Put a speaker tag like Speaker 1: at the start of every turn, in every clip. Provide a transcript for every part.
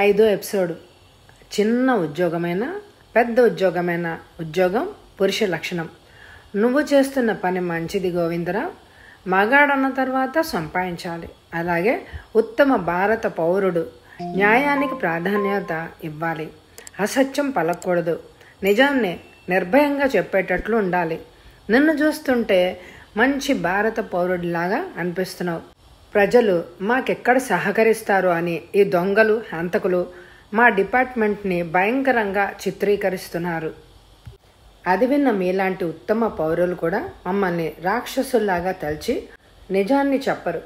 Speaker 1: 5వ ఎపిసోడ్. చిన్న ఉద్యోగమైన పెద్ద ఉద్యోగం పురుష లక్షణం. నువ్వు చేస్తున్న పని మంచిది గోవిందరావు. మగాడన్న తర్వాత సంపాదించాలి. అలాగే ఉత్తమ భారత పౌరుడు. న్యాయానికి ప్రాధాన్యత ఇవ్వాలి. అసత్యం పలకూడదు. నిజాన్ని నిర్భయంగా చెప్పేటట్లు ఉండాలి. నిన్ను చూస్తుంటే మంచి భారత పౌరుడిలాగా అనిపిస్తున్నావు. ప్రజలు మాకెక్కడ సహకరిస్తారు అని ఈ దొంగలు, హంతకులు మా డిపార్ట్మెంట్ని భయంకరంగా చిత్రీకరిస్తున్నారు. అది విన్న మీలాంటి ఉత్తమ పౌరులు కూడా మమ్మల్ని రాక్షసుల్లాగా తలచి నిజాన్ని చెప్పరు.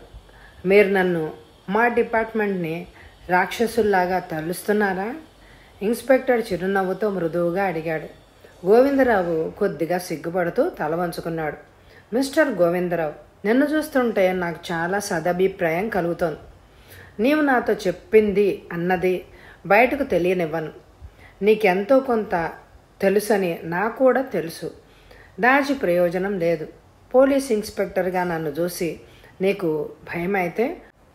Speaker 1: మీరు నన్ను, మా డిపార్ట్మెంట్ని రాక్షసుల్లాగా తలుస్తున్నారా? ఇన్స్పెక్టర్ చిరునవ్వుతో మృదువుగా అడిగాడు. గోవిందరావు కొద్దిగా సిగ్గుపడుతూ తల వంచుకున్నాడు. మిస్టర్ గోవిందరావు, నిన్ను చూస్తుంటే నాకు చాలా సదభిప్రాయం కలుగుతోంది. నీవు నాతో చెప్పింది అన్నది బయటకు తెలియనివ్వను. నీకెంతో కొంత తెలుసని నాకు కూడా తెలుసు. దాచి ప్రయోజనం లేదు. పోలీస్ ఇన్స్పెక్టర్గా నన్ను చూసి నీకు భయమైతే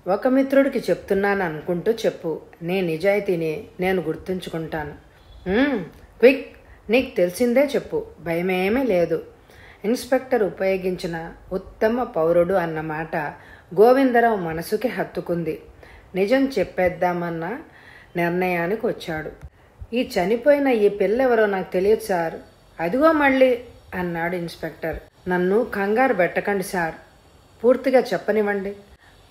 Speaker 1: ఒక మిత్రుడికి చెప్తున్నాను అనుకుంటూ చెప్పు. నీ నిజాయితీని నేను గుర్తుంచుకుంటాను. క్విక్, నీకు తెలిసిందే చెప్పు. భయమేమీ లేదు. ఇన్స్పెక్టర్ ఉపయోగించిన ఉత్తమ పౌరుడు అన్న మాట గోవిందరావు మనసుకి హత్తుకుంది. నిజం చెప్పేద్దామన్న నిర్ణయానికి వచ్చాడు. ఈ చనిపోయిన ఈ పిల్లెవరో నాకు తెలియదు సార్. అదిగో మళ్ళీ అన్నాడు ఇన్స్పెక్టర్. నన్ను కంగారు పెట్టకండి సార్, పూర్తిగా చెప్పనివ్వండి.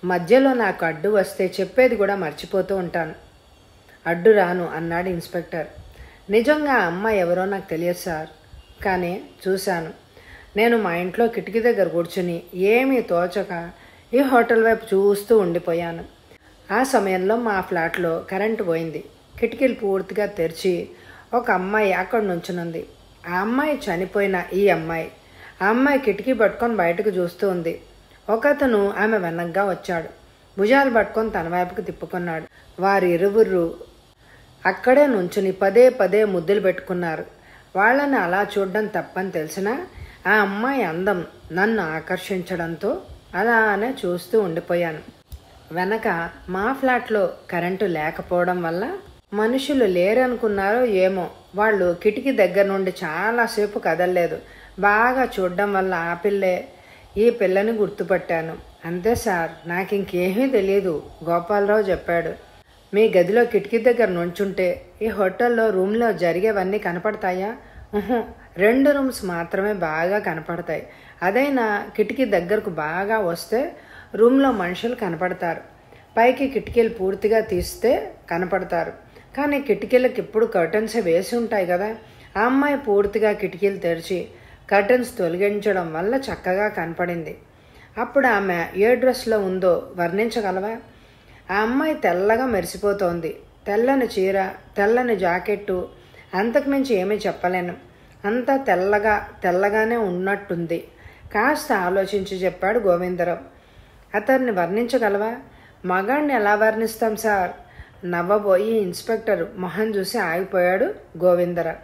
Speaker 1: మధ్యలో నాకు అడ్డు వస్తే చెప్పేది కూడా మర్చిపోతూ ఉంటాను. అడ్డు రాను అన్నాడు ఇన్స్పెక్టర్. నిజంగా ఆ అమ్మాయి ఎవరో నాకు తెలియదు సార్, కానీ చూశాను. నేను మా ఇంట్లో కిటికీ దగ్గర కూర్చుని ఏమీ తోచక ఈ హోటల్ వైపు చూస్తూ ఉండిపోయాను. ఆ సమయంలో మా ఫ్లాట్లో కరెంటు పోయింది. కిటికీలు పూర్తిగా తెరిచి ఒక అమ్మాయి అక్కడ నుంచునుంది. ఆ అమ్మాయి చనిపోయిన ఈ అమ్మాయి. ఆ అమ్మాయి కిటికీ పట్టుకొని బయటకు చూస్తూ ఉంది. ఒకతను ఆమె వెనక్గా వచ్చాడు. భుజాలు పట్టుకొని తన వైపుకు తిప్పుకున్నాడు. వారిరువురు అక్కడే నుంచుని పదే పదే ముద్దులు పెట్టుకున్నారు. వాళ్ళని అలా చూడడం తప్పని తెలిసినా ఆ అమ్మాయి అందం నన్ను ఆకర్షించడంతో అలానే చూస్తూ ఉండిపోయాను. వెనక మా ఫ్లాట్లో కరెంటు లేకపోవడం వల్ల మనుషులు లేరనుకున్నారో ఏమో, వాళ్ళు కిటికీ దగ్గర నుండి చాలాసేపు కదలలేదు. బాగా చూడడం వల్ల ఆ పిల్లే, ఈ పిల్లని గుర్తుపట్టాను. అంతే సార్, నాకు ఇంకేమీ తెలియదు. గోపాలరావు చెప్పాడు. మీ గదిలో కిటికీ దగ్గర నుంచుంటే ఈ హోటల్లో రూమ్లో జరిగేవన్నీ కనపడతాయా? 2 రూమ్స్ మాత్రమే బాగా కనపడతాయి. అదైనా కిటికీ దగ్గరకు బాగా వస్తే రూమ్లో మనుషులు కనపడతారు. పైకి కిటికీలు పూర్తిగా తీస్తే కనపడతారు. కానీ కిటికీలకు ఇప్పుడు కర్టన్స్ వేసి ఉంటాయి కదా. ఆ అమ్మాయి పూర్తిగా కిటికీలు తెరిచి కర్టన్స్ తొలగించడం వల్ల చక్కగా కనపడింది. అప్పుడు ఆమె ఏ డ్రెస్లో ఉందో వర్ణించగలవా? ఆ అమ్మాయి తెల్లగా మెరిసిపోతోంది. తెల్లని చీర, తెల్లని జాకెట్టు, అంతకుమించి ఏమీ చెప్పలేను. అంతా తెల్లగానే ఉన్నట్టుంది. కాస్త ఆలోచించి చెప్పాడు గోవిందరావు. అతన్ని వర్ణించగలవా? మగాడిని ఎలా వర్ణిస్తాం సార్? నవ్వబోయి ఇన్స్పెక్టర్ మొహం చూసి ఆగిపోయాడు గోవిందరావు.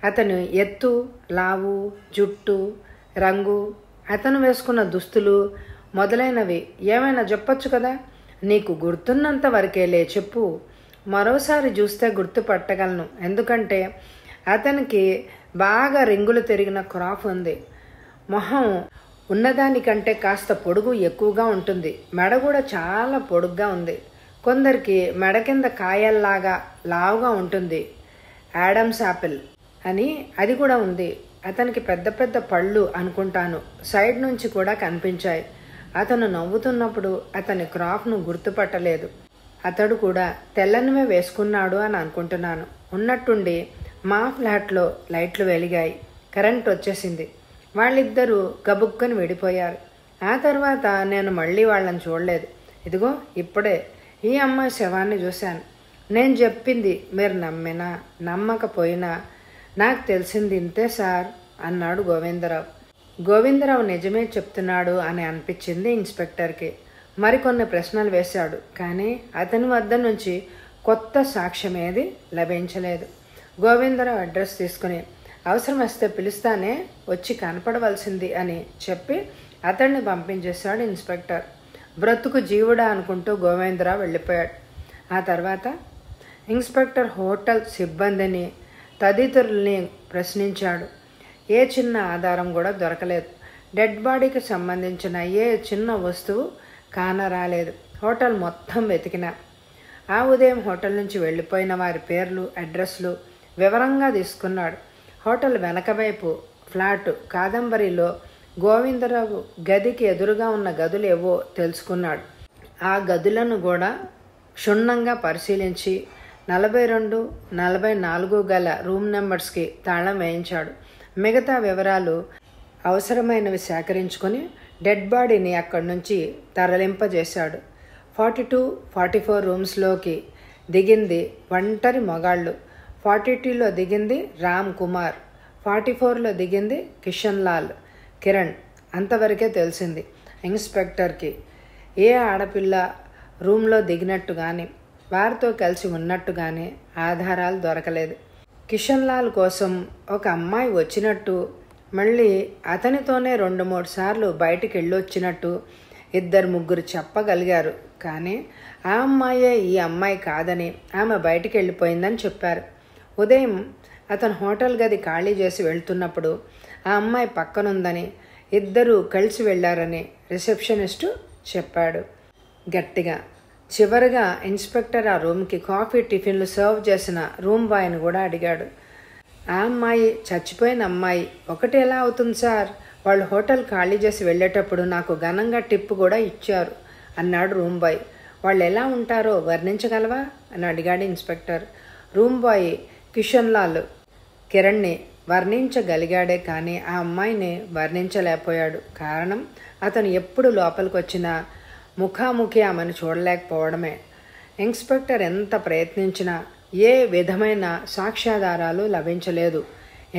Speaker 1: అతను ఎత్తు, లావు, జుట్టు, రంగు, అతను వేసుకున్న దుస్తులు మొదలైనవి ఏమైనా చెప్పొచ్చు కదా. నీకు గుర్తున్నంత వరకేలే చెప్పు. మరోసారి చూస్తే గుర్తుపట్టగలను. ఎందుకంటే అతనికి బాగా రింగులు తిరిగిన క్రాఫ్ ఉంది. మొహం ఉన్నదానికంటే కాస్త పొడుగు ఎక్కువగా ఉంటుంది. మెడ కూడా చాలా పొడుగ్గా ఉంది. కొందరికి మెడ కింద కాయల్లాగా లావుగా ఉంటుంది. యాడమ్స్ యాపిల్ అని అది కూడా ఉంది. అతనికి పెద్ద పెద్ద పళ్ళు అనుకుంటాను. సైడ్ నుంచి కూడా కనిపించాయి. అతను నవ్వుతున్నప్పుడు అతని క్రాఫ్ను గుర్తుపట్టలేదు. అతడు కూడా తెల్లనివే వేసుకున్నాడు అని అనుకుంటున్నాను. ఉన్నట్టుండి మా ఫ్లాట్లో లైట్లు వెలిగాయి. కరెంట్ వచ్చేసింది. వాళ్ళిద్దరూ గబుక్కని విడిపోయారు. ఆ తర్వాత నేను మళ్ళీ వాళ్ళని చూడలేదు. ఇదిగో ఇప్పుడే ఈ అమ్మాయి శవాన్ని చూశాను. నేను చెప్పింది మీరు నమ్మినా నమ్మకపోయినా నాకు తెలిసింది ఇంతే సార్ అన్నాడు గోవిందరావు. గోవిందరావు నిజమే చెప్తున్నాడు అని అనిపించింది ఇన్స్పెక్టర్కి. మరికొన్ని ప్రశ్నలు వేశాడు. కానీ అతని వద్ద నుంచి కొత్త సాక్ష్యం ఏది లభించలేదు. గోవిందరావు అడ్రస్ తీసుకుని అవసరం వస్తే పిలుస్తానే, వచ్చి కనపడవలసింది అని చెప్పి అతన్ని పంపించేశాడు ఇన్స్పెక్టర్. బ్రతుకు జీవుడా అనుకుంటూ గోవిందరావు వెళ్ళిపోయాడు. ఆ తర్వాత ఇన్స్పెక్టర్ హోటల్ సిబ్బందిని తదితరుల్ని ప్రశ్నించాడు. ఏ చిన్న ఆధారం కూడా దొరకలేదు. డెడ్ బాడీకి సంబంధించిన ఏ చిన్న వస్తువు కానరాలేదు. హోటల్ మొత్తం వెతికినా ఆ ఉదయం హోటల్ నుంచి వెళ్ళిపోయిన వారి పేర్లు, అడ్రస్లు వివరంగా తీసుకున్నాడు. హోటల్ వెనకవైపు ఫ్లాట్ కాదంబరిలో గోవిందరావు గదికి ఎదురుగా ఉన్న గదులు ఏవో తెలుసుకున్నాడు. ఆ గదులను కూడా క్షుణ్ణంగా పరిశీలించి 42, 44 గల రూమ్ నెంబర్స్కి తాళం వేయించాడు. మిగతా వివరాలు అవసరమైనవి సేకరించుకొని డెడ్ బాడీని అక్కడి నుంచి తరలింపజేశాడు. 42, 44 రూమ్స్లోకి దిగింది ఒంటరి మగాళ్ళు. 42లో దిగింది రామ్ కుమార్, 44లో దిగింది కిషన్ లాల్, కిరణ్. అంతవరకే తెలిసింది ఇన్స్పెక్టర్కి. ఏ ఆడపిల్ల రూమ్లో దిగినట్టు కానీ వారితో కలిసి ఉన్నట్టు కానీ ఆధారాలు దొరకలేదు. కిషన్ లాల్ కోసం ఒక అమ్మాయి వచ్చినట్టు, మళ్ళీ అతనితోనే 2-3 సార్లు బయటికి వెళ్ళొచ్చినట్టు 2-3 చెప్పగలిగారు. కానీ ఆ అమ్మాయే ఈ అమ్మాయి కాదని, ఆమె బయటికి వెళ్ళిపోయిందని చెప్పారు. ఉదయం అతను హోటల్ గది ఖాళీ చేసి వెళ్తున్నప్పుడు ఆ అమ్మాయి పక్కనుందని, 2 కలిసి వెళ్లారని రిసెప్షనిస్టు చెప్పాడు గట్టిగా. చివరిగా ఇన్స్పెక్టర్ ఆ రూమ్కి కాఫీ, టిఫిన్లు సర్వ్ చేసిన రూమ్ బాయ్ని కూడా అడిగాడు. ఆ అమ్మాయి చచ్చిపోయిన అమ్మాయి ఒకటి ఎలా అవుతుంది సార్? వాళ్ళు హోటల్ ఖాళీ చేసి వెళ్ళేటప్పుడు నాకు ఘనంగా టిప్ కూడా ఇచ్చారు అన్నాడు రూమ్ బాయ్. వాళ్ళు ఎలా ఉంటారో వర్ణించగలవా అని అడిగాడు inspector. Room boy Kishan Lal, కిరణ్ని వర్ణించగలిగాడే కానీ ఆ అమ్మాయిని వర్ణించలేకపోయాడు. కారణం అతను ఎప్పుడు లోపలికి వచ్చినా ముఖాముఖి ఆమెను చూడలేకపోవడమే. ఇన్స్పెక్టర్ ఎంత ప్రయత్నించినా ఏ విధమైన సాక్ష్యాధారాలు లభించలేదు.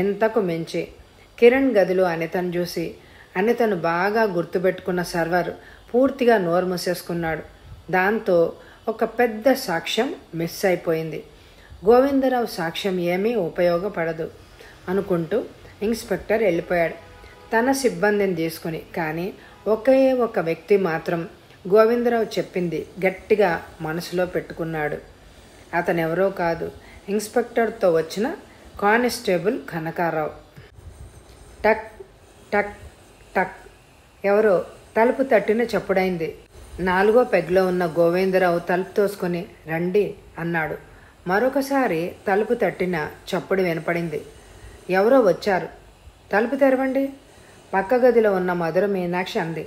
Speaker 1: ఇంతకు మించి కిరణ్ గదిలో అనితను చూసి అనితను బాగా గుర్తుపెట్టుకున్న సర్వర్ పూర్తిగా నోరు మూసేసుకున్నాడు. దాంతో ఒక పెద్ద సాక్ష్యం మిస్ అయిపోయింది. గోవిందరావు సాక్ష్యం ఏమీ ఉపయోగపడదు అనుకుంటూ ఇన్స్పెక్టర్ వెళ్ళిపోయాడు తన సిబ్బందిని తీసుకుని. కానీ ఒకే ఒక వ్యక్తి మాత్రం గోవిందరావు చెప్పింది గట్టిగా మనసులో పెట్టుకున్నాడు. అతనెవరో కాదు, ఇన్స్పెక్టర్తో వచ్చిన కానిస్టేబుల్ కనకారావు. టక్ టక్ టక్ ఎవరో తలుపు తట్టిన చప్పుడైంది. 4వ పెగ్లో ఉన్న గోవిందరావు తలుపు తోసుకొని రండి అన్నాడు. మరొకసారి తలుపు తట్టిన చప్పుడు వినపడింది. ఎవరో వచ్చారు. తలుపు తెరవండి, పక్క గదిలో ఉన్న మధుర మీనాక్షి అంది.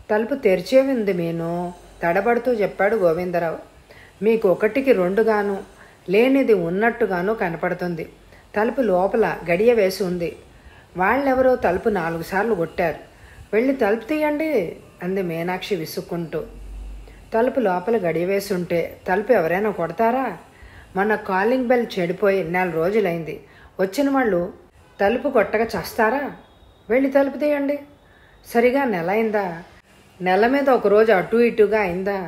Speaker 1: తలుపు తెరిచే ఉంది మీను, తడబడుతూ చెప్పాడు గోవిందరావు. మీకు 1కి 2గాను, లేనిది ఉన్నట్టుగాను కనపడుతుంది. తలుపు లోపల గడియ వేసి ఉంది. వాళ్ళెవరో తలుపు 4 సార్లు కొట్టారు. వెళ్ళి తలుపు తీయండి అంది మీనాక్షి విసుక్కుంటూ. తలుపు లోపల గడియ వేసి ఉంటే తలుపు ఎవరైనా కొడతారా? మన కాలింగ్ బెల్ చెడిపోయి 4 రోజులైంది. వచ్చిన వాళ్ళు తలుపు కొట్టగా చస్తారా? వెళ్ళి తలుపు తీయండి. సరిగా నెల అయిందా? నెల మీద 1 రోజు అటు ఇటుగా అయిందా?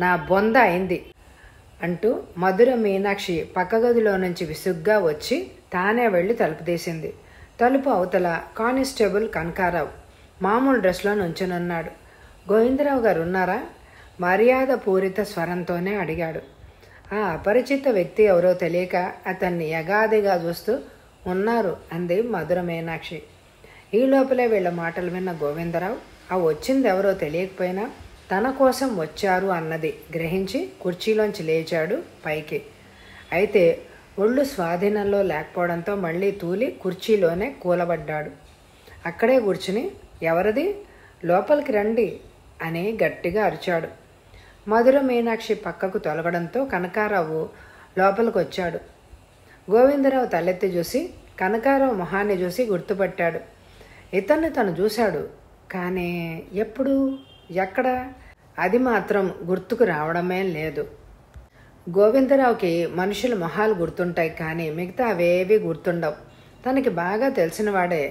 Speaker 1: నా బొంద అయింది అంటూ మధుర మీనాక్షి పక్క గదిలో నుంచి విసుగ్గా వచ్చి తానే వెళ్ళి తలుపు తీసింది. తలుపు అవతల కానిస్టేబుల్ కనకారావు మామూలు డ్రెస్లో నుంచునున్నాడు. గోవిందరావు గారు ఉన్నారా? మర్యాద పూరిత స్వరంతోనే అడిగాడు. ఆ అపరిచిత వ్యక్తి ఎవరో తెలియక అతన్ని యగాదిగా చూస్తూ ఉన్నారు అంది మధుర మీనాక్షి. ఈ లోపలే వీళ్ళ మాటలు విన్న గోవిందరావు ఆ వచ్చింది ఎవరో తెలియకపోయినా తన కోసం వచ్చారు అన్నది గ్రహించి కుర్చీలోంచి లేచాడు పైకి. అయితే ఒళ్ళు స్వాధీనంలో లేకపోవడంతో మళ్ళీ తూలి కుర్చీలోనే కూలబడ్డాడు. అక్కడే కూర్చుని ఎవరిది, లోపలికి రండి అని గట్టిగా అరిచాడు. మధుర మీనాక్షి పక్కకు తొలగడంతో కనకారావు లోపలికి వచ్చాడు. గోవిందరావు తలెత్తి చూసి కనకారావు మొహాన్ని చూసి గుర్తుపట్టాడు. ఇతన్ని తను చూశాడు, కానీ ఎప్పుడు, ఎక్కడ, అది మాత్రం గుర్తుకు రావడమే లేదు. గోవిందరావుకి మనుషుల మొహాలు గుర్తుంటాయి, కానీ మిగతా అవేవి గుర్తుండవు. తనకి బాగా తెలిసినవాడే,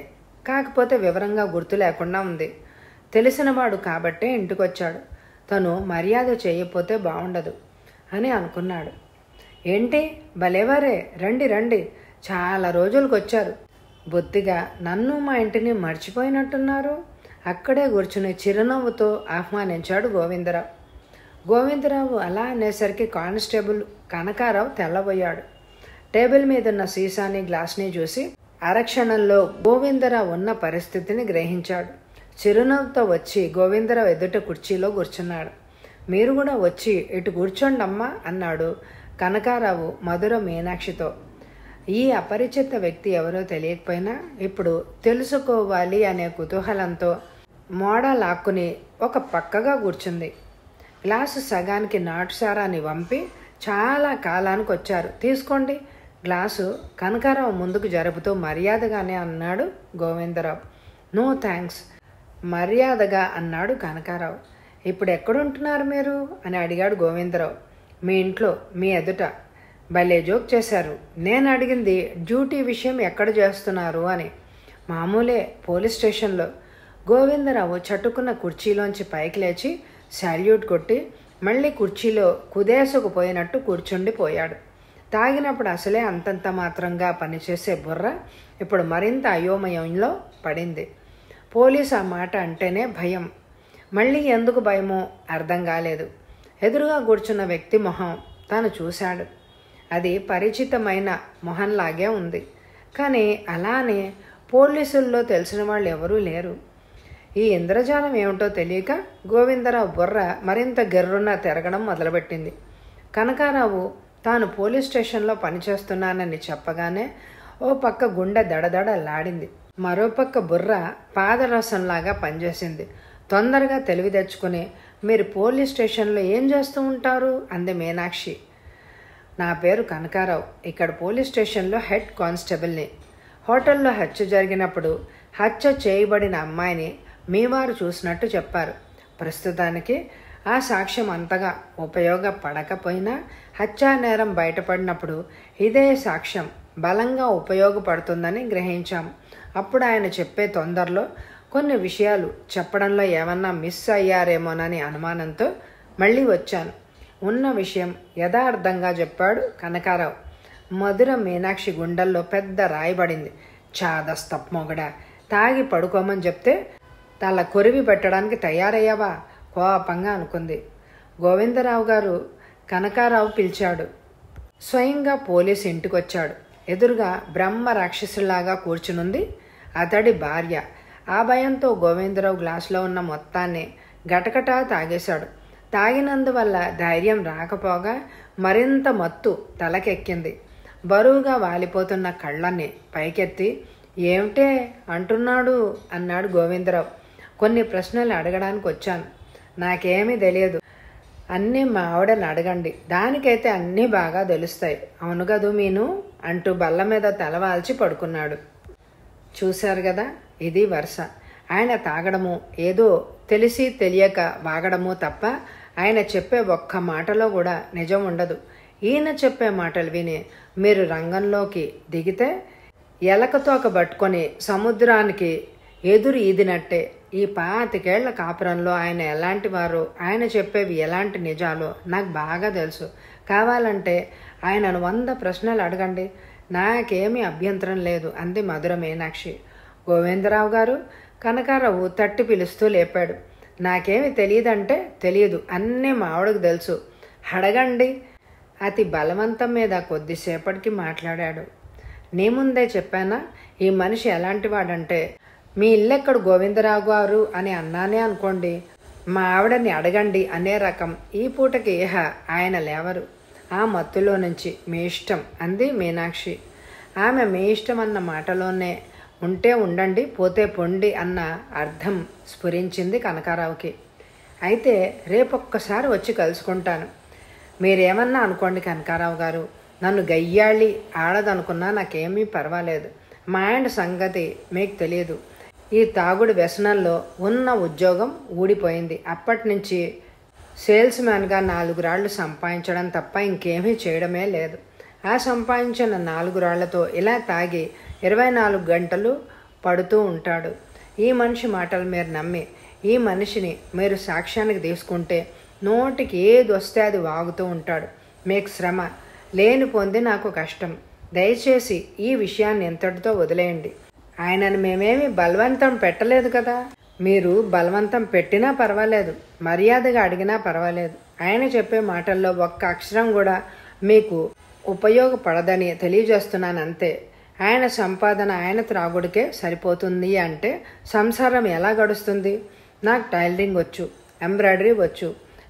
Speaker 1: కాకపోతే వివరంగా గుర్తు లేకుండా ఉంది. తెలిసినవాడు కాబట్టే ఇంటికొచ్చాడు. తను మర్యాద చేయకపోతే బాగుండదు అని అనుకున్నాడు. ఏంటి భలేవారే, రండి రండి, చాలా రోజులకు వచ్చారు. బొత్తిగా నన్ను మా ఇంటిని మర్చిపోయినట్టున్నారు. అక్కడే కూర్చుని చిరునవ్వుతో ఆహ్వానించాడు గోవిందరావు. గోవిందరావు అలా అనేసరికి కానిస్టేబుల్ కనకారావు తెల్లబోయాడు. టేబుల్ మీదున్న సీసాని గ్లాస్ని చూసి అరక్షణంలో గోవిందరావు ఉన్న పరిస్థితిని గ్రహించాడు. చిరునవ్వుతో వచ్చి గోవిందరావు ఎదుట కుర్చీలో కూర్చున్నాడు. మీరు కూడా వచ్చి ఇటు కూర్చోండమ్మా అన్నాడు కనకారావు మధుర మీనాక్షితో. ఈ అపరిచిత వ్యక్తి ఎవరో తెలియకపోయినా ఇప్పుడు తెలుసుకోవాలి అనే కుతూహలంతో మోడ లాక్కుని ఒక పక్కగా కూర్చుంది. గ్లాసు సగానికి నాటుసారాన్ని వంపి చాలా కాలానికి వచ్చారు, తీసుకోండి గ్లాసు కనకారావు ముందుకు జరుపుతూ మర్యాదగానే అన్నాడు గోవిందరావు. నో థ్యాంక్స్ మర్యాదగా అన్నాడు కనకారావు. ఇప్పుడు ఎక్కడుంటున్నారు మీరు అని అడిగాడు గోవిందరావు. మీ ఇంట్లో, మీ ఎదుట. భలే జోక్ చేశారు. నేను అడిగింది డ్యూటీ విషయం ఎక్కడ చేస్తున్నారు అని. మామూలే, పోలీస్ స్టేషన్లో. గోవిందరావు చటుకున్న కుర్చీలోంచి పైకి లేచి సాల్యూట్ కొట్టి మళ్ళీ కుర్చీలో కుదేసుకుపోయినట్టు కూర్చుండిపోయాడు. తాగినప్పుడు అసలే అంతంత మాత్రంగా పనిచేసే బుర్ర ఇప్పుడు మరింత అయోమయంలో పడింది. పోలీస్ ఆ మాట అంటేనే భయం. మళ్ళీ ఎందుకు భయమో అర్థం కాలేదు. ఎదురుగా కూర్చున్న వ్యక్తి మొహం తాను చూశాడు. అది పరిచితమైన మొహంలాగే ఉంది. కానీ అలానే పోలీసుల్లో తెలిసిన వాళ్ళు ఎవరూ లేరు. ఈ ఇంద్రజాలం ఏమిటో తెలియక గోవిందరావు బుర్ర మరింత గెర్రున తిరగడం మొదలుపెట్టింది. కనకారావు తాను పోలీస్ స్టేషన్లో పనిచేస్తున్నానని చెప్పగానే ఓ పక్క గుండె దడదడలాడింది, మరోపక్క బుర్ర పాదరసంలాగా పనిచేసింది. తొందరగా తెలివి తెచ్చుకుని, మీరు పోలీస్ స్టేషన్లో ఏం చేస్తూ ఉంటారు అంది మీనాక్షి. నా పేరు కనకారావు, ఇక్కడ పోలీస్ స్టేషన్లో హెడ్ కానిస్టేబుల్ని. హోటల్లో హత్య జరిగినప్పుడు హత్య చేయబడిన అమ్మాయిని మీ వారు చూసినట్టు చెప్పారు. ప్రస్తుతానికి ఆ సాక్ష్యం అంతగా ఉపయోగపడకపోయినా హత్యానేరం బయటపడినప్పుడు ఇదే సాక్ష్యం బలంగా ఉపయోగపడుతుందని గ్రహించాం. అప్పుడు ఆయన చెప్పే తొందరలో కొన్ని విషయాలు చెప్పడంలో ఏమన్నా మిస్ అయ్యారేమోనని అనుమానంతో మళ్ళీ వచ్చాను. ఉన్న విషయం యథార్థంగా చెప్పాడు కనకారావు. మధుర మీనాక్షి గుండెల్లో పెద్ద రాయబడింది. చాదస్తప్మొగడా, తాగి పడుకోమని చెప్తే తల కొరివి పెట్టడానికి తయారయ్యావా కోపంగా అనుకుంది. గోవిందరావు గారు కనకారావు పిలిచాడు. స్వయంగా పోలీసు ఇంటికొచ్చాడు. ఎదురుగా బ్రహ్మ రాక్షసులాగా కూర్చునుంది అతడి భార్య. ఆ భయంతో గోవిందరావు గ్లాసులో ఉన్న మొత్తాన్ని గటగటా తాగేశాడు. తాగినందువల్ల ధైర్యం రాకపోగా మరింత మత్తు తలకెక్కింది. బరువుగా వాలిపోతున్న కళ్ళని పైకెత్తి ఏమిటే అంటున్నాడు అన్నాడు గోవిందరావు. కొన్ని ప్రశ్నలు అడగడానికి వచ్చాను. నాకేమీ తెలియదు, అన్నీ మా ఆవిడని అడగండి, దానికైతే అన్నీ బాగా తెలుస్తాయి. అవును కదూ మీను అంటూ బల్ల మీద తలవాల్చి పడుకున్నాడు. చూశారు కదా, ఇది వరుస. ఆయన తాగడము, ఏదో తెలిసి తెలియక వాగడము తప్ప ఆయన చెప్పే ఒక్క మాటలో కూడా నిజం ఉండదు. ఈయన చెప్పే మాటలు విని మీరు రంగంలోకి దిగితే ఎలకతోక పట్టుకొని సముద్రానికి ఎదురు ఈదినట్టే. ఈ 25 ఏళ్ల కాపురంలో ఆయన ఎలాంటి వారో, ఆయన చెప్పేవి ఎలాంటి నిజాలో నాకు బాగా తెలుసు. కావాలంటే ఆయనను 100 ప్రశ్నలు అడగండి, నాకేమీ అభ్యంతరం లేదు అంది మధుర మీనాక్షి. గోవిందరావు గారు కనకారావు తట్టి పిలుస్తూ లేపాడు. నాకేమి తెలియదంటే తెలియదు, అన్నీ మా ఆవిడకు తెలుసు, అడగండి. అతి బలవంతం మీద కొద్దిసేపటికి మాట్లాడాడు. నీ ముందే చెప్పానా ఈ మనిషి ఎలాంటి వాడంటే, మీ ఇల్లెక్కడు గోవిందరావు గారు అని అన్నానే అనుకోండి, మా ఆవిడని అడగండి అనే రకం. ఈ పూటకి ఆయన లేవరు. ఆ మత్తులో నుంచి మీ ఇష్టం అంది మీనాక్షి. ఆమె మీ ఇష్టం అన్న మాటలోనే ఉంటే ఉండండి, పోతే పొండి అన్న అర్థం స్ఫురించింది కనకారావుకి. అయితే రేపొక్కసారి వచ్చి కలుసుకుంటాను. మీరేమన్నా అనుకోండి కనకారావు గారు, నన్ను గయ్యాళి ఆడదనుకున్నా నాకేమీ పర్వాలేదు. మా ఆయన సంగతి మీకు తెలియదు. ఈ తాగుడు వ్యసనంలో ఉన్న ఉద్యోగం ఊడిపోయింది. అప్పటి నుంచి సేల్స్ మ్యాన్గా 4 రాళ్లు సంపాదించడం తప్ప ఇంకేమీ చేయడమే లేదు. ఆ సంపాదించిన 4 రాళ్లతో ఇలా తాగి 24 గంటలు పడుతూ ఉంటాడు. ఈ మనిషి మాటలు మీరు నమ్మి ఈ మనిషిని మీరు సాక్ష్యానికి తీసుకుంటే నోటికి ఏది వస్తే అది వాగుతూ ఉంటాడు. మీకు శ్రమ లేని పొంది నాకు కష్టం. దయచేసి ఈ విషయాన్ని ఎంతటితో వదిలేయండి. ఆయనను మేమేమి బలవంతం పెట్టలేదు కదా. మీరు బలవంతం పెట్టినా పర్వాలేదు, మర్యాదగా అడిగినా పర్వాలేదు. ఆయన చెప్పే మాటల్లో ఒక్క అక్షరం కూడా మీకు ఉపయోగపడదని తెలియజేస్తున్నానంతే. ఆయన సంపాదన ఆయన త్రాగుడికే సరిపోతుంది అంటే సంసారం ఎలా గడుస్తుంది? నాకు టైలరింగ్ వచ్చు, ఎంబ్రాయిడరీ వచ్చు,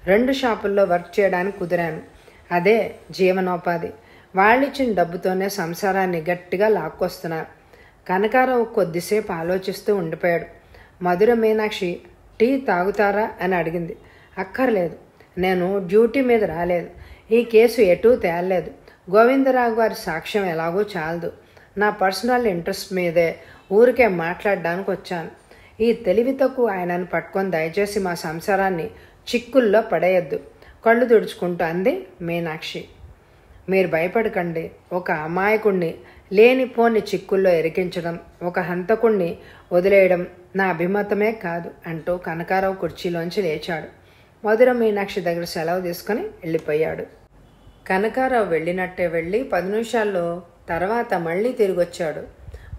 Speaker 1: 2 షాపుల్లో వర్క్ చేయడానికి కుదిరాను. అదే జీవనోపాధి. వాళ్ళిచ్చిన డబ్బుతోనే సంసారాన్ని గట్టిగా లాక్కొస్తున్నారు. కనకారావు కొద్దిసేపు ఆలోచిస్తూ ఉండిపోయాడు. మధుర మీనాక్షి టీ తాగుతారా అని అడిగింది. అక్కర్లేదు, నేను డ్యూటీ మీద రాలేదు, ఈ కేసు ఎటూ తేలలేదు, గోవిందరావు గారి సాక్ష్యం ఎలాగో చాలదు, నా పర్సనల్ ఇంట్రెస్ట్ మీదే ఊరికే మాట్లాడడానికి వచ్చాను. ఈ తెలివి తక్కువ ఆయనను పట్టుకొని దయచేసి మా సంసారాన్ని చిక్కుల్లో పడేయద్దు, కళ్ళు తుడుచుకుంటూ అంది మీనాక్షి. మీరు భయపడకండి. ఒక అమాయకుణ్ణి లేనిపోని చిక్కుల్లో ఇరికించడం, ఒక హంతకుణ్ణి వదిలేయడం నా అభిమతమే కాదు అంటూ కనకారావు కుర్చీలోంచి లేచాడు. మధుర మీనాక్షి దగ్గర సెలవు తీసుకుని వెళ్ళిపోయాడు. కనకారావు వెళ్ళినట్టే వెళ్ళి 10 నిమిషాల్లో తర్వాత మళ్ళీ తిరిగొచ్చాడు.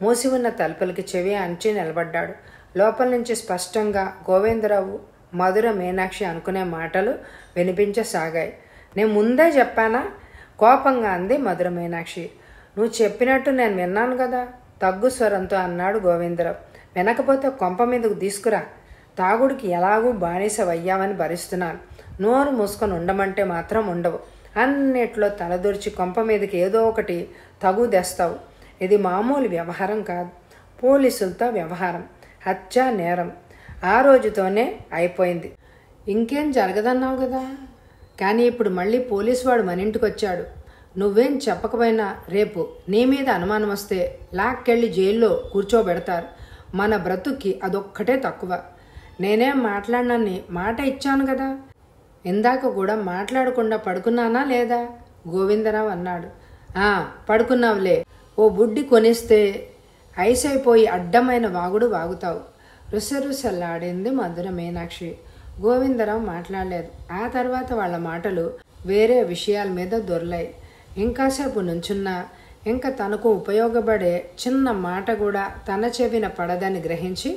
Speaker 1: మూసి ఉన్న తలుపులకి చెవి అంచి నిలబడ్డాడు. లోపల నుంచి స్పష్టంగా గోవిందరావు, మధుర మీనాక్షి అనుకునే మాటలు వినిపించసాగాయి. నేను ముందే చెప్పానా? కోపంగా అంది మధుర మీనాక్షి. నువ్వు చెప్పినట్టు నేను విన్నాను కదా, తగ్గు స్వరంతో అన్నాడు గోవిందరావు. వినకపోతే కొంప మీదకు తీసుకురా. తాగుడికి ఎలాగూ బానిసవయ్యావని భరిస్తున్నాను. నోరు మూసుకొని ఉండమంటే మాత్రం ఉండవు. అన్నిట్లో తలదూర్చి కొంప మీదకి ఏదో ఒకటి తగు తెస్తావు. ఇది మామూలు వ్యవహారం కాదు, పోలీసులతో వ్యవహారం. హత్య నేరం ఆ రోజుతోనే అయిపోయింది. ఇంకేం జరగదన్నావు కదా. కానీ ఇప్పుడు మళ్ళీ పోలీసు వాడు మన ఇంటికి వచ్చాడు. నువ్వేం చెప్పకపోయినా రేపు నీ మీద అనుమానం వస్తే లాక్కెళ్ళి జైల్లో కూర్చోబెడతారు. మన బ్రతుక్కి అదొక్కటే తక్కువ. నేనేం మాట్లాడినని మాట ఇచ్చాను కదా. ఇందాక కూడా మాట్లాడకుండా పడుకున్నానా లేదా? గోవిందరావు అన్నాడు. పడుకున్నావులే. ఓ బుడ్డి కొనిస్తే ఐసైపోయి అడ్డమైన వాగుడు వాగుతావు. రుసరుసలాడింది మధుర మీనాక్షి. గోవిందరావు మాట్లాడలేదు. ఆ తర్వాత వాళ్ళ మాటలు వేరే విషయాల మీద దొర్లాయి. ఇంకాసేపు నుంచున్నా ఇంకా తనకు ఉపయోగపడే చిన్న మాట కూడా తన చెవిన పడదని గ్రహించి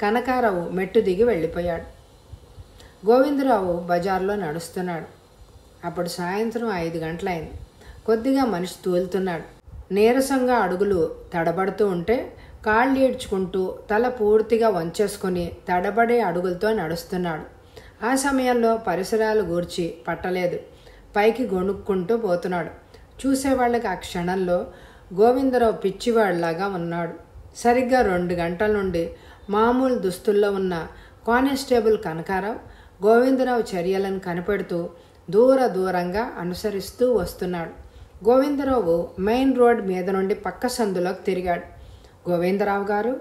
Speaker 1: కనకారావు మెట్టు దిగి వెళ్ళిపోయాడు. గోవిందరావు బజార్లో నడుస్తున్నాడు. అప్పుడు సాయంత్రం 5 గంటలైంది. కొద్దిగా మనిషి తూలుతున్నాడు. నీరసంగా అడుగులు తడబడుతూ ఉంటే కాళ్ళు ఈడ్చుకుంటూ తల పూర్తిగా వంచేసుకుని తడబడే అడుగులతో నడుస్తున్నాడు. ఆ సమయంలో పరిసరాలు గూర్చి పట్టలేదు. పైకి గొణుక్కుంటూ పోతున్నాడు. చూసేవాళ్ళకి ఆ క్షణంలో గోవిందరావు పిచ్చివాడిలాగా ఉన్నాడు. సరిగ్గా 2 గంటల నుండి మామూలు దుస్తుల్లో ఉన్న కానిస్టేబుల్ కనకారావు గోవిందరావు చర్యలను కనిపెడుతూ దూరంగా అనుసరిస్తూ వస్తున్నాడు. గోవిందరావు మెయిన్ రోడ్ మీద నుండి పక్క సందులోకి తిరిగాడు. గోవిందరావు గారు,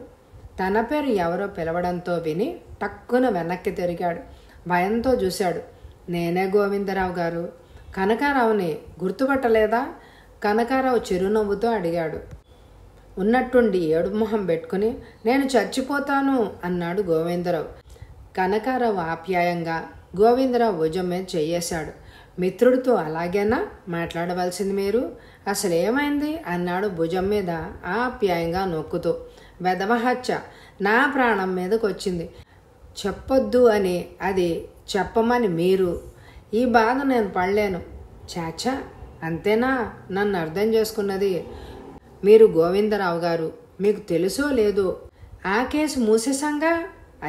Speaker 1: తన పేరు ఎవరో పిలవడంతో విని టక్కున వెనక్కి తిరిగాడు. భయంతో చూశాడు. నేనే గోవిందరావు గారు. కనకారావుని గుర్తుపట్టలేదా? కనకారావు చిరునవ్వుతో అడిగాడు. ఉన్నట్టుండి ఏడుమొహం పెట్టుకుని నేను చచ్చిపోతాను అన్నాడు గోవిందరావు. కనకారావు ఆప్యాయంగా గోవిందరావు భుజం మీద చెయ్యేశాడు. మిత్రుడితో అలాగేనా మాట్లాడవలసింది మీరు? అసలేమైంది అన్నాడు భుజం మీద ఆప్యాయంగా నొక్కుతూ. వెధవహత్య నా ప్రాణం మీదకి వచ్చింది. చెప్పొద్దు అని అది చెప్పమని మీరు. ఈ బాధ నేను పడలేను. చాచా, అంతేనా నన్ను అర్థం చేసుకున్నది? మీరు గోవిందరావు గారు, మీకు తెలుసో లేదో ఆ కేసు మూసేసంగా?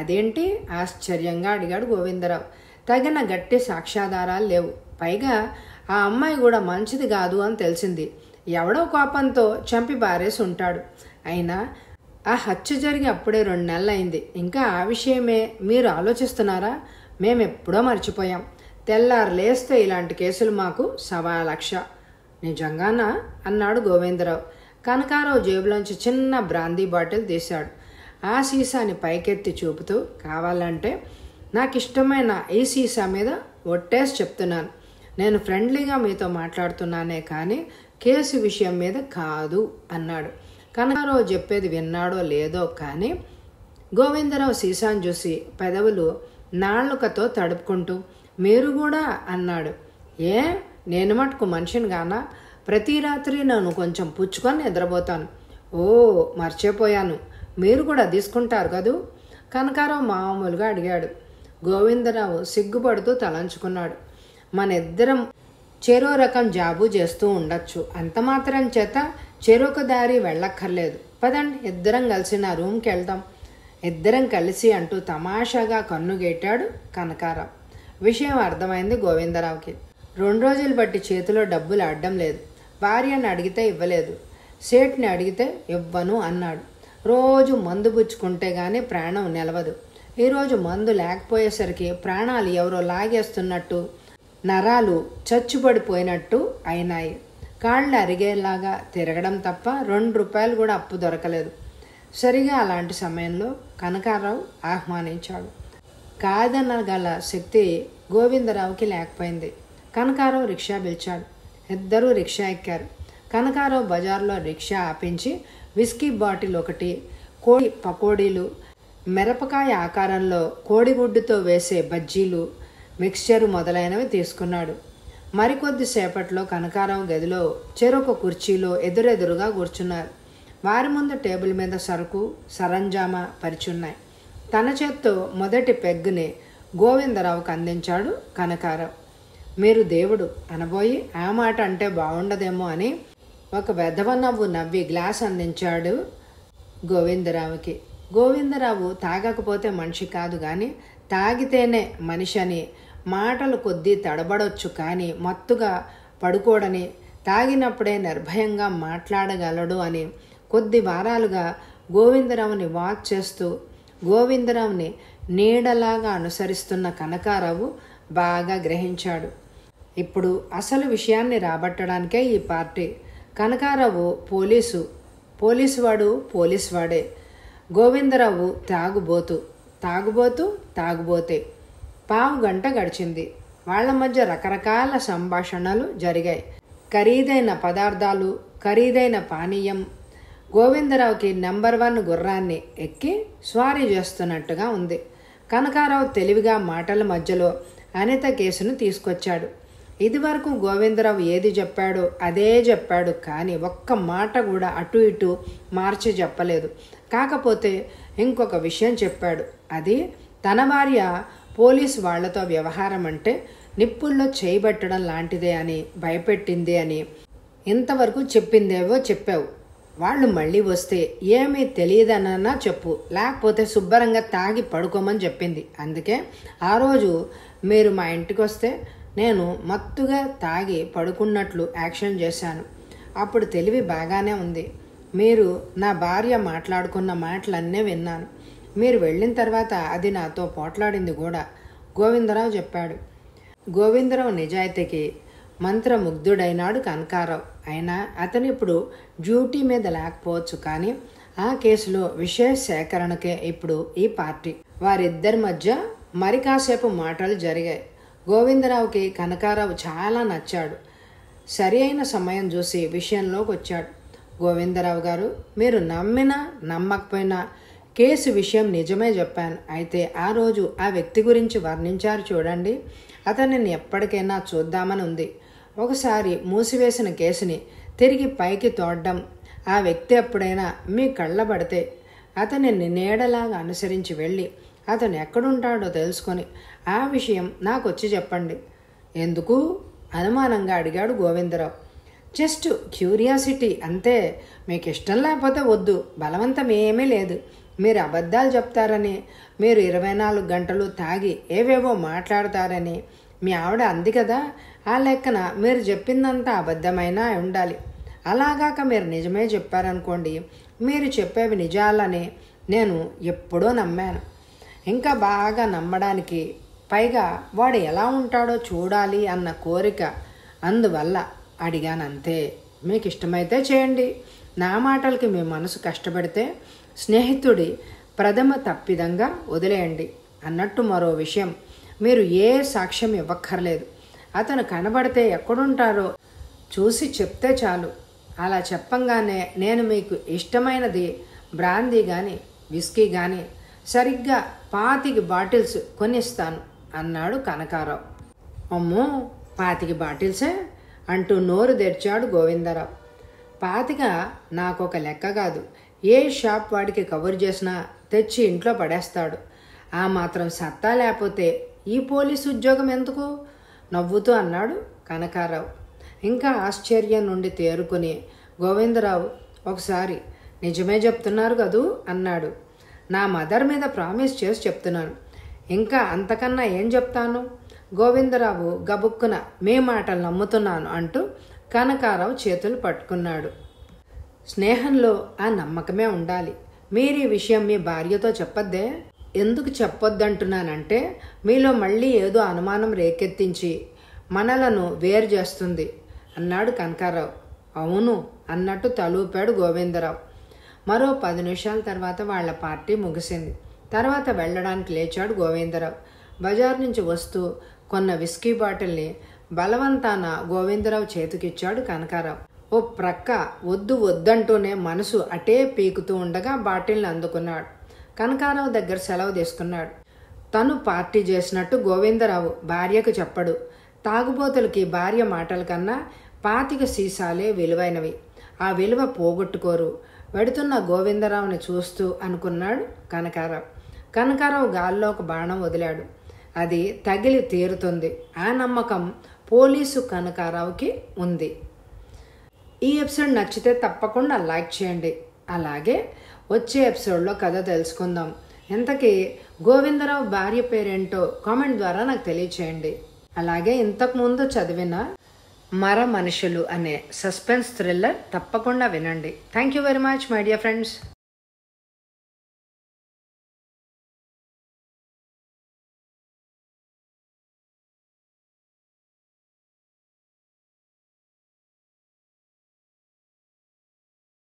Speaker 1: అదేంటి ఆశ్చర్యంగా అడిగాడు గోవిందరావు. తగిన గట్టి సాక్ష్యాధారాలు లేవు. పైగా ఆ అమ్మాయి కూడా మంచిది కాదు అని తెలిసింది. ఎవడో కోపంతో చంపి బారేసి ఉంటాడు. అయినా ఆ హత్య జరిగి అప్పుడే 2 నెలలైంది. ఇంకా ఆ విషయమే మీరు ఆలోచిస్తున్నారా? మేమెప్పుడో మర్చిపోయాం. తెల్లారు లేస్తే ఇలాంటి కేసులు మాకు 1,00,000. నిజంగానా అన్నాడు గోవిందరావు. కనకారావు జేబులోంచి చిన్న బ్రాందీ బాటిల్ తీశాడు. ఆ సీసాని పైకెత్తి చూపుతూ, కావాలంటే నాకు ఇష్టమైన ఈ సీసా మీద ఒట్టేసి చెప్తున్నాను, నేను ఫ్రెండ్లీగా మీతో మాట్లాడుతున్నానే కానీ కేసు విషయం మీద కాదు అన్నాడు. కనకారావు చెప్పేది విన్నాడో లేదో కానీ గోవిందరావు సీసాను చూసి పెదవులు నాళ్ళుకతో తడుపుకుంటూ మీరు కూడా అన్నాడు. ఏ, నేను మటుకు మనిషిని గానా? ప్రతి రాత్రి నన్ను కొంచెం పుచ్చుకొని నిద్రపోతాను. ఓ, మర్చిపోయాను, మీరు కూడా తీసుకుంటారు కదూ? కనకారావు మామూలుగా అడిగాడు. గోవిందరావు సిగ్గుపడుతూ తలంచుకున్నాడు. మన ఇద్దరం చెరో రకం జాబు చేస్తూ ఉండొచ్చు. అంత మాత్రం చేత చెరొక దారి వెళ్ళక్కర్లేదు. పదండి ఇద్దరం కలిసి నా రూమ్కి వెళ్దాం. ఇద్దరం కలిసి అంటూ తమాషాగా కన్నుగేటాడు కనకారావు. విషయం అర్థమైంది గోవిందరావుకి. 2 రోజులు బట్టి చేతిలో డబ్బులు అడ్డం లేదు. భార్యని అడిగితే ఇవ్వలేదు. సేట్ని అడిగితే ఇవ్వను అన్నాడు. రోజు మందు పుచ్చుకుంటే గానీ ప్రాణం నిలవదు. ఈరోజు మందు లేకపోయేసరికి ప్రాణాలు ఎవరో లాగేస్తున్నట్టు, నరాలు చచ్చుపడిపోయినట్టు అయినాయి. కాళ్ళు అరిగేలాగా తిరగడం తప్ప 2 రూపాయలు కూడా అప్పు దొరకలేదు. సరిగా అలాంటి సమయంలో కనకారావు ఆహ్వానించాడు. కాదనగల శక్తి గోవిందరావుకి లేకపోయింది. కనకారావు రిక్షా పిలిచాడు. ఇద్దరూ రిక్షా ఎక్కారు. కనకారావు బజార్లో రిక్షా ఆపించి విస్కీ బాటిల్ ఒకటి, కోడి పకోడీలు, మిరపకాయ ఆకారంలో కోడిగుడ్డుతో వేసే బజ్జీలు, మిక్స్చరు మొదలైనవి తీసుకున్నాడు. మరికొద్దిసేపట్లో కనకారావు గదిలో చెరొక కుర్చీలో ఎదురెదురుగా కూర్చున్నారు. వారి ముందు టేబుల్ మీద సరుకు సరంజామా పరిచున్నాయి. తన చేత్తో మొదటి పెగ్గుని గోవిందరావుకు అందించాడు కనకారావు. మీరు దేవుడు అనబోయి ఆ మాట అంటే బాగుండదేమో అని ఒక వెధవ నవ్వు నవ్వి గ్లాస్ అందించాడు గోవిందరావుకి. గోవిందరావు తాగకపోతే మనిషి కాదు కానీ తాగితేనే మనిషి అని, మాటలు కొద్దీ తడబడొచ్చు కానీ మత్తుగా పడుకోడని, తాగినప్పుడే నిర్భయంగా మాట్లాడగలడు అని కొద్ది వారాలుగా గోవిందరావుని వాచ్ చేస్తూ గోవిందరావుని నీడలాగా అనుసరిస్తున్న కనకారావు బాగా గ్రహించాడు. ఇప్పుడు అసలు విషయాన్ని రాబట్టడానికే ఈ పార్టీ. కనకారావు పోలీసువాడు పోలీసువాడే. గోవిందరావు తాగుబోతే. పావు గంట గడిచింది. వాళ్ల మధ్య రకరకాల సంభాషణలు జరిగాయి. ఖరీదైన పదార్థాలు, ఖరీదైన పానీయం. గోవిందరావుకి నెంబర్ 1 గుర్రాన్ని ఎక్కి స్వారీ చేస్తున్నట్టుగా ఉంది. కనకారావు తెలివిగా మాటల మధ్యలో అనిత కేసును తీసుకొచ్చాడు. ఇదివరకు గోవిందరావు ఏది చెప్పాడో అదే చెప్పాడు కానీ ఒక్క మాట కూడా అటు ఇటు మార్చి చెప్పలేదు. కాకపోతే ఇంకొక విషయం చెప్పాడు. అది తన భార్య పోలీసు వాళ్లతో వ్యవహారం అంటే నిప్పుల్లో చేయబెట్టడం లాంటిదే అని భయపెట్టింది అని. ఇంతవరకు చెప్పిందేవో చెప్పావు. వాళ్ళు మళ్ళీ వస్తే ఏమీ తెలియదనన్నా చెప్పు, లేకపోతే శుభ్రంగా తాగి పడుకోమని చెప్పింది. అందుకే ఆ రోజు మీరు మా ఇంటికి వస్తే నేను మత్తుగా తాగి పడుకున్నట్లు యాక్షన్ చేశాను. అప్పుడు తెలివి బాగానే ఉంది. మీరు నా భార్య మాట్లాడుకున్న మాటలన్నీ విన్నాను. మీరు వెళ్ళిన తర్వాత అది నాతో పోట్లాడింది కూడా, గోవిందరావు చెప్పాడు. గోవిందరావు నిజాయితీకి మంత్రముగ్ధుడైనాడు కనకారావు. అయినా అతను ఇప్పుడు డ్యూటీ మీద లేకపోవచ్చు కానీ ఆ కేసులో విషయ సేకరణకే ఇప్పుడు ఈ పార్టీ. వారిద్దరి మధ్య మరి కాసేపు మాటలు జరిగాయి. గోవిందరావుకి కనకారావు చాలా నచ్చాడు. సరి అయిన సమయం చూసి విషయంలోకి వచ్చాడు. గోవిందరావు గారు, మీరు నమ్మినా నమ్మకపోయినా కేసు విషయం నిజమే చెప్పాను. అయితే ఆ రోజు ఆ వ్యక్తి గురించి వర్ణించారు చూడండి, అతనిని ఎప్పటికైనా చూద్దామని ఉంది. ఒకసారి మూసివేసిన కేసుని తిరిగి పైకి తోడ్డం, ఆ వ్యక్తి ఎప్పుడైనా మీ కళ్ళబడితే అతనిని నీడలాగా అనుసరించి వెళ్ళి అతను ఎక్కడుంటాడో తెలుసుకొని ఆ విషయం నాకు వచ్చి చెప్పండి. ఎందుకు అనుమానంగా అడిగాడు గోవిందరావు. జస్ట్ క్యూరియాసిటీ అంతే. మీకు ఇష్టం లేకపోతే వద్దు, బలవంతం ఏమీ లేదు. మీరు అబద్ధాలు చెప్తారని, మీరు 24 గంటలు తాగి ఏవేవో మాట్లాడతారని మీ ఆవిడ అంది కదా, ఆ లెక్కన మీరు చెప్పిందంతా అబద్ధమైనా ఉండాలి. అలాగాక మీరు నిజమే చెప్పారనుకోండి, మీరు చెప్పేవి నిజాలని నేను ఎప్పుడో నమ్మాను. ఇంకా బాగా నమ్మడానికి, పైగా వాడు ఎలా ఉంటాడో చూడాలి అన్న కోరిక, అందువల్ల అడిగానంతే. మీకు ఇష్టమైతే చేయండి. నా మాటలకి మీ మనసు కష్టపడితే స్నేహితుడి ప్రథమ తప్పిదంగా వదిలేయండి. అన్నట్టు మరో విషయం, మీరు ఏ సాక్ష్యం ఇవ్వక్కర్లేదు. అతను కనబడితే ఎక్కడుంటారో చూసి చెప్తే చాలు. అలా చెప్పంగానే నేను మీకు ఇష్టమైనది బ్రాందీ కానీ విస్కీ కానీ సరిగ్గా 25 బాటిల్స్ కొనిస్తాను అన్నాడు కనకారావు. అమ్మో, 25 బాటిల్సే అంటూ నోరు తెరిచాడు గోవిందరావు. 25 నాకొక లెక్క కాదు. ఏ షాప్ వాడికి కవర్ చేసినా తెచ్చి ఇంట్లో పడేస్తాడు. ఆ మాత్రం సత్తా లేకపోతే ఈ పోలీసు ఉద్యోగం ఎందుకు? నవ్వుతూ అన్నాడు కనకారావు. ఇంకా ఆశ్చర్యం నుండి తేరుకుని గోవిందరావు ఒకసారి నిజమే చెప్తున్నారు కదూ అన్నాడు. నా మదర్ మీద ప్రామిస్ చేసి చెప్తున్నాను. ఇంకా అంతకన్నా ఏం చెప్తాను? గోవిందరావు గబుక్కున మీ మాటలు నమ్ముతున్నాను అంటూ కనకారావు చేతులు పట్టుకున్నాడు. స్నేహంలో ఆ నమ్మకమే ఉండాలి. మీరు ఈ విషయం మీ భార్యతో చెప్పొద్దే? ఎందుకు చెప్పొద్దంటున్నానంటే మీలో మళ్ళీ ఏదో అనుమానం రేకెత్తించి మనలను వేరు చేస్తుంది అన్నాడు కనకారావు. అవును అన్నట్టు తలూపాడు గోవిందరావు. మరో 10 నిమిషాల తర్వాత వాళ్ల పార్టీ ముగిసింది. తర్వాత వెళ్ళడానికి లేచాడు గోవిందరావు. బజార్ నుంచి వస్తూ కొన్న విస్కీ బాటిల్ని బలవంతాన గోవిందరావు చేతికిచ్చాడు కనకారావు. ఓ ప్రక్క వద్దు వద్దంటూనే మనసు అటే పీకుతూ ఉండగా బాటిల్ని అందుకున్నాడు. కనకారావు దగ్గర సెలవు తీసుకున్నాడు. తను పార్టీ చేసినట్టు గోవిందరావు భార్యకు చెప్పడు. తాగుబోతులకి భార్య మాటల కన్నా 25 సీసాలే విలువైనవి. ఆ విలువ పోగొట్టుకోరు. వెడుతున్న గోవిందరావుని చూస్తూ అనుకున్నాడు కనకారావు. కనకారావు గాల్లో ఒక బాణం వదిలాడు. అది తగిలి తీరుతుంది. ఆ నమ్మకం పోలీసు కనకారావుకి ఉంది. ఈ ఎపిసోడ్ నచ్చితే తప్పకుండా లైక్ చేయండి. అలాగే వచ్చే ఎపిసోడ్లో కథ తెలుసుకుందాం. ఇంతకీ గోవిందరావు భార్య పేరేంటో కామెంట్ ద్వారా నాకు తెలియచేయండి. అలాగే ఇంతకుముందు చదివిన మర మనుషులు అనే సస్పెన్స్ థ్రిల్లర్ తప్పకుండా వినండి. Thank you very much my dear friends.